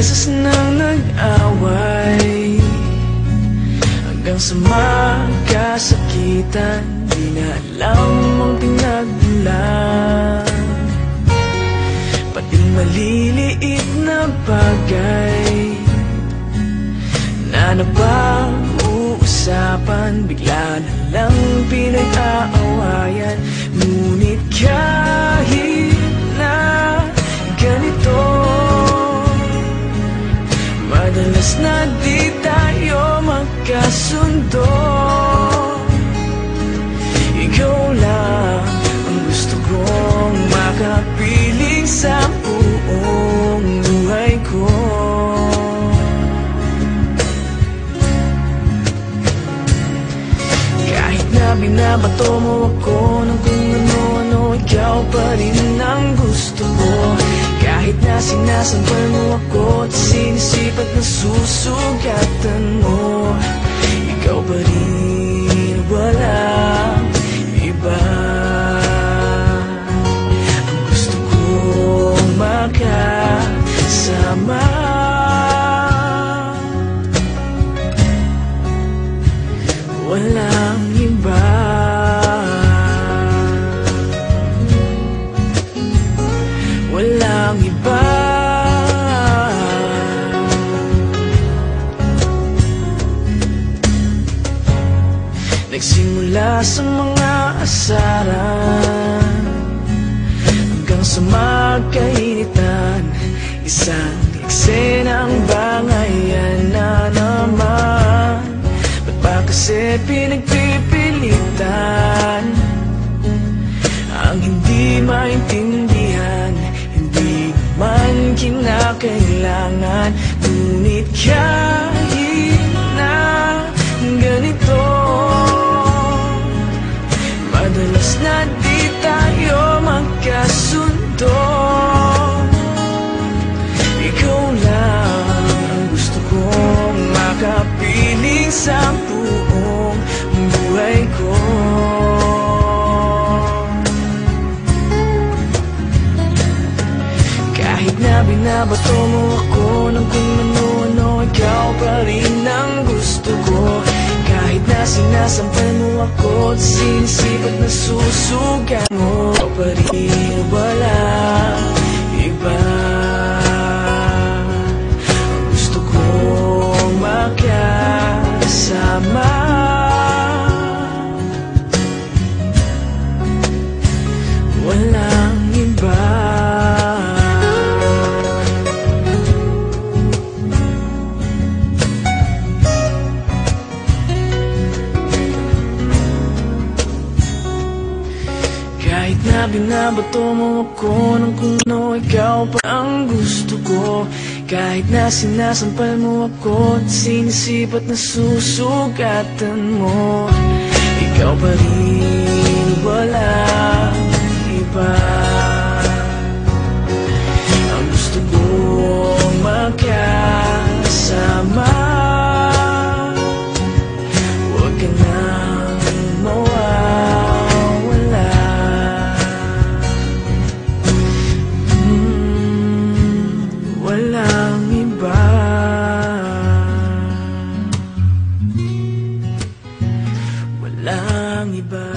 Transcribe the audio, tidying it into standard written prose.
beses nang nag-away, hanggang sa magkasakitan. Di na alam ang pinagmulan, pati maliliit na bagay na napag-uusapan, bigla na lang pinag-aawayan. Ngunit kahit na ganito, madalas na di tayo magkasundo. Ikaw lang ang gusto kong makapiling sa buong buhay ko. Kahit na binabato mo ako ng kung ano-ano, ikaw pa rin ang gusto ko. Kahit na sinasampal mo ako at sinisipat na susugatan mo, ikaw pa rin, walang iba. Ang gusto kong makasama, walang iba. Walang iba. Nagsimula sa mga asaran, hanggang sa magkainitan, isang eksenang bangayan na naman. Ba't ba kasi pinagpipilitan ang hindi maintindihan? Hindi naman kinakailangan. Ngunit kahit na ganito, madalas na di tayo magkasundo. Ikaw lang ang gusto kong makapiling sa buong buhay ko. Kahit na binabato mo ako ng kung ano-ano, ikaw pa rin ang gusto ko. Kahit na sinasampal mo ako at sinisipat na susugan mo, ikaw pa rin, walang iba. Ang gusto kong makasama, walang iba. Kahit na binabato mo ako ng kung ano, ikaw pa ang gusto ko. Kahit na sinasampal mo ako at sinisipat na susugatan mo, ikaw pa rin, walang iba. Ang gusto kong makasama, huwag ka nang mawawala. Walang iba. Walang iba.